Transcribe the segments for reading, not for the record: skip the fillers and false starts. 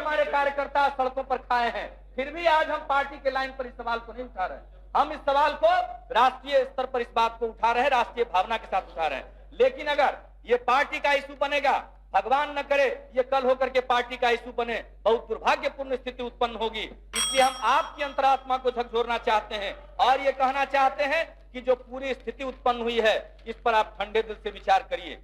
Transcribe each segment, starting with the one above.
हमारे कार्यकर्ता सड़कों पर खाए हैं, फिर भी आज हम पार्टी के लाइन पर इस सवाल को नहीं उठा रहे हैं। हम इस सवाल को राष्ट्रीय स्तर पर इस बात को उठा रहे हैं, राष्ट्रीय भावना के साथ उठा रहे हैं। लेकिन अगर ये पार्टी का इशू बनेगा, भगवान न करे ये कल होकर के पार्टी का इशू बने, बहुत दुर्भाग्यपूर्ण स्थिति उत्पन्न होगी। इसलिए हम आपकी अंतरात्मा को झकझोरना चाहते हैं और ये कहना चाहते हैं कि जो पूरी स्थिति उत्पन्न हुई है इस पर आप ठंडे दिल से विचार करिए।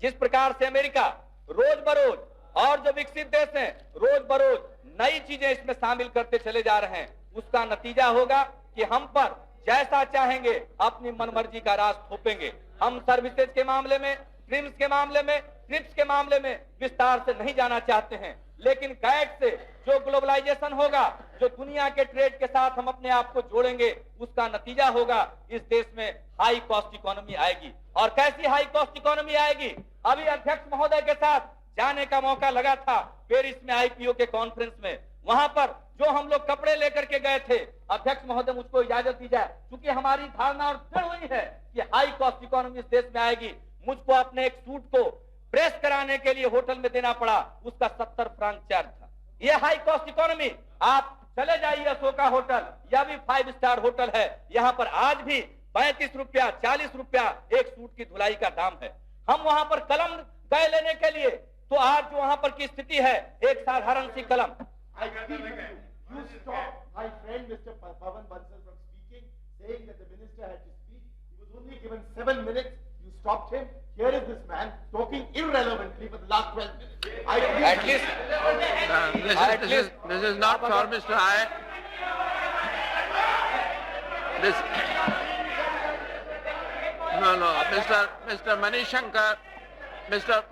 जिस प्रकार से अमेरिका रोज बरोज और जो विकसित देश हैं रोज बरोज नई चीजें इसमें शामिल करते चले जा रहे हैं, उसका नतीजा होगा कि हम पर जैसा चाहेंगे अपनी मनमर्जी का राज थोपेंगे। हम सर्विसेज के मामले में, ट्रिम्स के मामले में, ट्रिप्स के मामले में विस्तार से नहीं जाना चाहते हैं, लेकिन गैट से जो ग्लोबलाइजेशन होगा, जो दुनिया के ट्रेड के साथ हम अपने आप को जोड़ेंगे, उसका नतीजा होगा इस देश में हाई कॉस्ट इकोनॉमी आएगी। और कैसी हाई कॉस्ट इकोनॉमी आएगी? अभी अध्यक्ष महोदय के साथ जाने का मौका लगा था पेरिस में आईपीओ के कॉन्फ्रेंस में। वहां पर जो हम लोग कपड़े लेकर के गए थे, अध्यक्ष महोदय मुझको इजाजत दी जाए, क्योंकि हमारी धारणा और दृढ़ हुई है कि हाई कॉस्ट इकोनॉमी इस देश में आएगी। मुझको अपने एक सूट को प्रेस कराने के लिए होटल में देना पड़ा, उसका 70 फ्रांक चार्ज था। यह हाई कॉस्ट इकोनॉमी। आप चले जाइए अशोका होटल या भी 5 स्टार होटल है, यहाँ पर आज भी 35 रुपया 40 रुपया एक सूट की धुलाई का दाम है। हम वहां पर कलम गए लेने के लिए, तो आज जो वहां पर की स्थिति है, एक साधारण सी कलम। I plead with you. You stopped my friend Mr. Pavan Bansal from speaking, saying that the minister had to speak. He was only given 7 minutes. You stopped him. Here is this man talking irrelevantly for the last 12 minutes. This is not for Mr. Mr.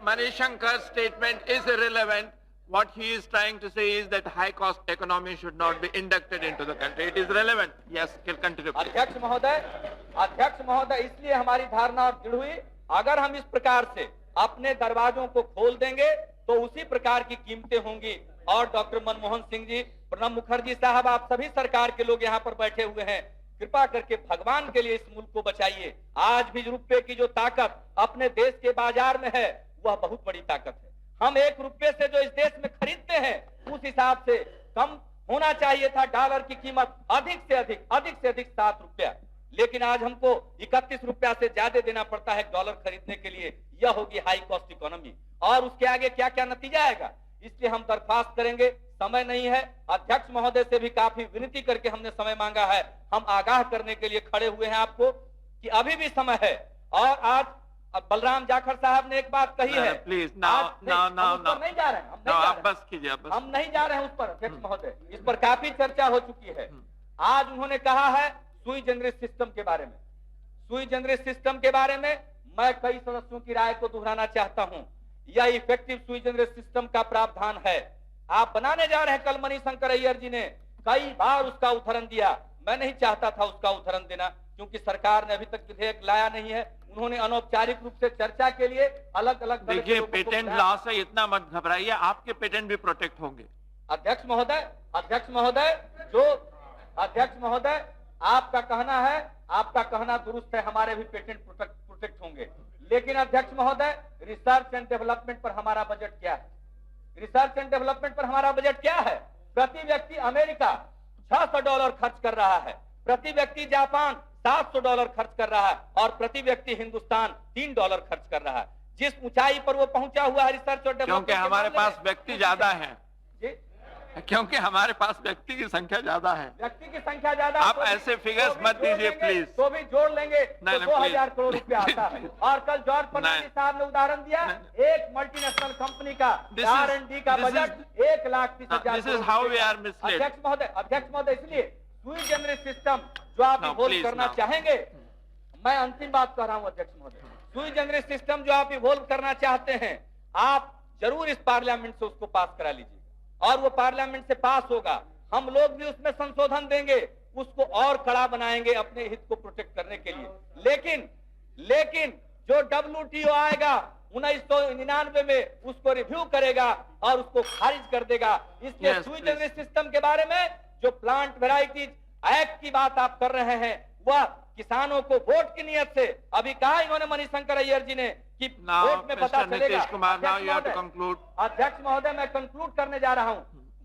Manish Shankar's statement is irrelevant. What he is trying to say is that high cost economy should not be inducted into the country. It is relevant. Yes, continue. अध्यक्ष महोदय, इसलिए हमारी धारणा और दृढ़ हुई, अगर हम इस प्रकार से अपने दरवाजों को खोल देंगे तो उसी प्रकार की कीमतें होंगी। और डॉक्टर मनमोहन सिंह जी, प्रणब मुखर्जी साहब, आप सभी सरकार के लोग यहाँ पर बैठे हुए हैं, कृपा करके भगवान के लिए इस मुल्क को बचाइए। आज भी रुपये की जो ताकत अपने देश के बाजार में है, वह बहुत बड़ी ताकत है। हम 1 रुपये से जो इस देश में खरीदते हैं, उस हिसाब से कम होना चाहिए था डॉलर की कीमत, अधिक से अधिक 7 रुपया, लेकिन आज हमको 31 रुपया से ज्यादा देना पड़ता है डॉलर खरीदने के लिए। यह होगी हाई कॉस्ट इकोनॉमी। और उसके आगे क्या क्या नतीजा आएगा, इसलिए हम दरख्वास्त करेंगे, समय नहीं है। अध्यक्ष महोदय से भी काफी विनती करके हमने समय मांगा है। हम आगाह करने के लिए खड़े हुए हैं आपको कि अभी भी समय है। और आज बलराम जाखड़ साहब ने एक बात कही है, प्लीज नहीं जा रहे हैं, हम नहीं जा रहे हैं उस पर। अध्यक्ष महोदय, इस पर काफी चर्चा हो चुकी है। आज उन्होंने कहा है सुई जनरस सिस्टम के बारे में। सुई जनरस सिस्टम के बारे में मैं कई सदस्यों की राय को दोहराना चाहता हूं। यह इफेक्टिव सुई जनरस सिस्टम का प्रावधान है। आप बनाने जा रहे हैं, कल मणिशंकर अय्यर जी ने कई बार उसका उदाहरण दिया। मैं नहीं चाहता था उसका उदाहरण देना, क्योंकि सरकार ने अभी तक विधेयक लाया नहीं है। उन्होंने अनौपचारिक रूप से चर्चा के लिए अलग अलग, देखिए, पेटेंट लॉ से इतना मत घबराइए, आपके पेटेंट भी प्रोटेक्ट होंगे। अध्यक्ष महोदय, आपका कहना दुरुस्त है, हमारे भी पेटेंट प्रोटेक्ट होंगे। लेकिन अध्यक्ष महोदय, रिसर्च एंड डेवलपमेंट पर हमारा बजट क्या है? रिसर्च एंड डेवलपमेंट पर हमारा बजट क्या है? प्रति व्यक्ति अमेरिका $600 खर्च कर रहा है, प्रति व्यक्ति जापान $700 खर्च कर रहा है, और प्रति व्यक्ति हिंदुस्तान $3 खर्च कर रहा है। जिस ऊंचाई पर वो पहुंचा हुआ है रिसर्च और डेवलपमेंट, क्योंकि हमारे पास व्यक्ति ज्यादा है, क्योंकि हमारे पास व्यक्ति की संख्या ज्यादा है। व्यक्ति की संख्या ज्यादा, आप ऐसे फिगर्स मत दीजिए प्लीज। तो भी जोड़ लेंगे तो 2000 करोड़ रुपया आता है। और कल जॉर्ज फर्नांडिस साहब ने उदाहरण दिया, एक मल्टीनेशनल कंपनी का R&D का budget 1,30,000। This is how we are misled. अध्यक्ष महोदय, इसलिए सुई जनरस सिस्टम जो आप इवॉल्व करना चाहेंगे, मैं अंतिम बात कह रहा हूं अध्यक्ष महोदय, सुई जनरस सिस्टम जो आप इवॉल्व करना चाहते हैं, आप जरूर इस पार्लियामेंट से उसको पास करा लीजिए, और वो पार्लियामेंट से पास होगा। हम लोग भी उसमें संशोधन देंगे, उसको और कड़ा बनाएंगे अपने हित को प्रोटेक्ट करने के लिए। लेकिन जो WTO आएगा 1999 में, उसको रिव्यू करेगा और उसको खारिज कर देगा। इसलिए सुई जनरस सिस्टम के बारे में जो प्लांट वेराइटीज एक्ट की बात आप कर रहे हैं, वह किसानों को वोट की नियत से, अभी कहा इन्होंने मणिशंकर अय्यर जी ने कि वोट में पता चलेगा। अध्यक्ष महोदय, मैं कंक्लूड करने जा रहा हूं।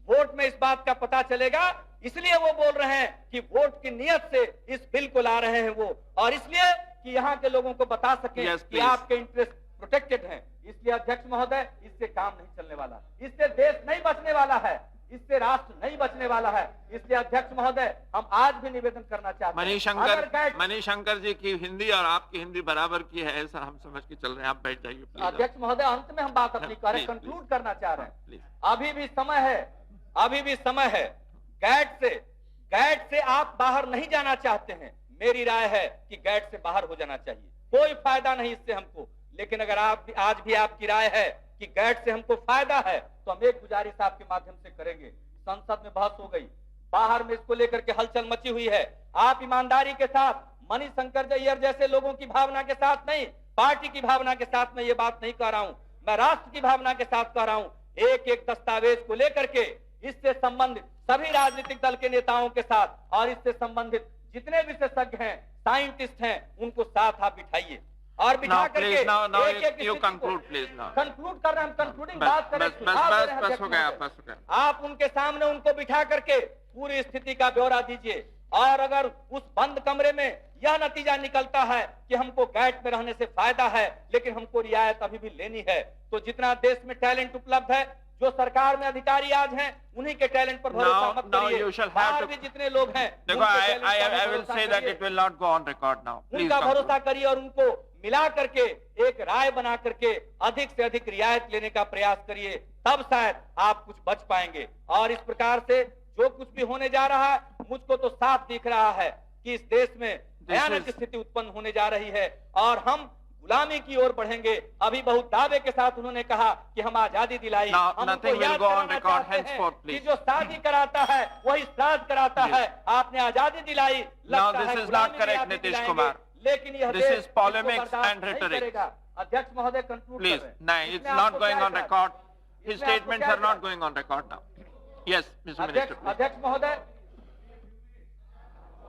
वोट में इस बात का पता चलेगा। इसलिए वो बोल रहे हैं कि वोट की नियत से इस बिल को ला रहे हैं वो, और इसलिए कि यहाँ के लोगों को बता सके Yes, कि please. आपके इंटरेस्ट प्रोटेक्टेड हैं। इसलिए अध्यक्ष महोदय, इससे काम नहीं चलने वाला, इससे देश नहीं बचने वाला है, इससे राष्ट्र नहीं बचने वाला है। इसलिए अध्यक्ष महोदय, हम आज भी निवेदन करना चाहते हैं, अगर गैट मणिशंकर जी की हिंदी और आपकी हिंदी बराबर की है ऐसा हम समझ के चल रहे हैं। आप बैठ जाइए प्लीज। अध्यक्ष महोदय, अंत में हम बात अपनी कर रहे हैं, Please, कंक्लूड करना चाह रहे Please. हैं। अभी भी समय है, अभी भी समय है। गैट से आप बाहर नहीं जाना चाहते हैं, मेरी राय है कि गैट से बाहर हो जाना चाहिए, कोई फायदा नहीं इससे हमको। लेकिन अगर आज भी आपकी राय है कि गैट से हमको फायदा है, तो हम एक गुजारिश आपके माध्यम से करेंगे। संसद में बहस हो गई, बाहर में इसको लेकर के हलचल मची हुई है। आप ईमानदारी के साथ मणिशंकर अय्यर जैसे लोगों की भावना के साथ नहीं, पार्टी की भावना के साथ मैं ये बात नहीं कह रहा हूं, मैं राष्ट्र की भावना के साथ कह रहा हूं। एक एक दस्तावेज को लेकर के इससे संबंधित सभी राजनीतिक दल के नेताओं के साथ और इससे संबंधित जितने विशेषज्ञ हैं, साइंटिस्ट हैं, उनको साथ आप बिठाइए और बिठा Now, करके please, now एक एक you conclude, please, now. Conclude कर रहे हैं, हम कंक्लूडिंग बात कर रहे हैं, सुझाव दे रहे हैं बस अध्यक्ष हो गया, महोदय। बस हो गया। आप उनके सामने उनको बिठा करके पूरी स्थिति का ब्यौरा दीजिए, और अगर उस बंद कमरे में यह नतीजा निकलता है कि हमको गैट में रहने से फायदा है लेकिन हमको रियायत अभी भी लेनी है, तो जितना देश में टैलेंट उपलब्ध है, जो सरकार में अधिकारी आज हैं, उन्हीं के टैलेंट पर भरोसा मत Now करिए। you shall have बाहर to- भी जितने लोग हैं, देखो, उनके talent पर I will भरोसा say that करिए। it will not go on record now. Please उनका conclude. भरोसा करिए और उनको मिला करके एक राय बना करके अधिक से अधिक रियायत लेने का प्रयास करिए, तब शायद आप कुछ बच पाएंगे। और इस प्रकार से जो कुछ भी होने जा रहा है, मुझको तो साफ दिख रहा है कि इस देश में भयानक स्थिति उत्पन्न होने जा रही है और हम गुलामी की ओर बढ़ेंगे। अभी बहुत दावे के साथ उन्होंने कहा कि हम आजादी दिलाई। Now, हम nothing उनको will याद go on कराना record चाहते हैं henceforth, कि please. जो शादी कराता है वही श्राद्ध कराता Yes. है। आपने आजादी दिलाई, Now, लगता this है is not गुलामी भी correct, आप Nitish दिलाएंगे, Kumar. लेकिन यह This देश is polemics इसको बर्दाश्त and नहीं rhetoric. करेगा। अध्यक्ष महोदय, कंक्लूड Please, कर रहे हैं। no, it's इसमें not आपको going क्या on इतराज? record. His इसमें आपको statements क्या are not इतराज? going on record now. Yes, Mr. Minister. अध्यक्ष please. अध्यक्ष महोदय,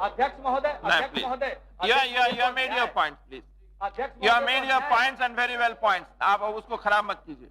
अध्यक्ष महोदय, No, अध्यक्ष please. महोदय, You अध्यक्ष have made your महोदय, points, please. अध्यक्ष You have महोदय made को your न्याय- points and very well points. आप अब उसको खराब मत कीजिए.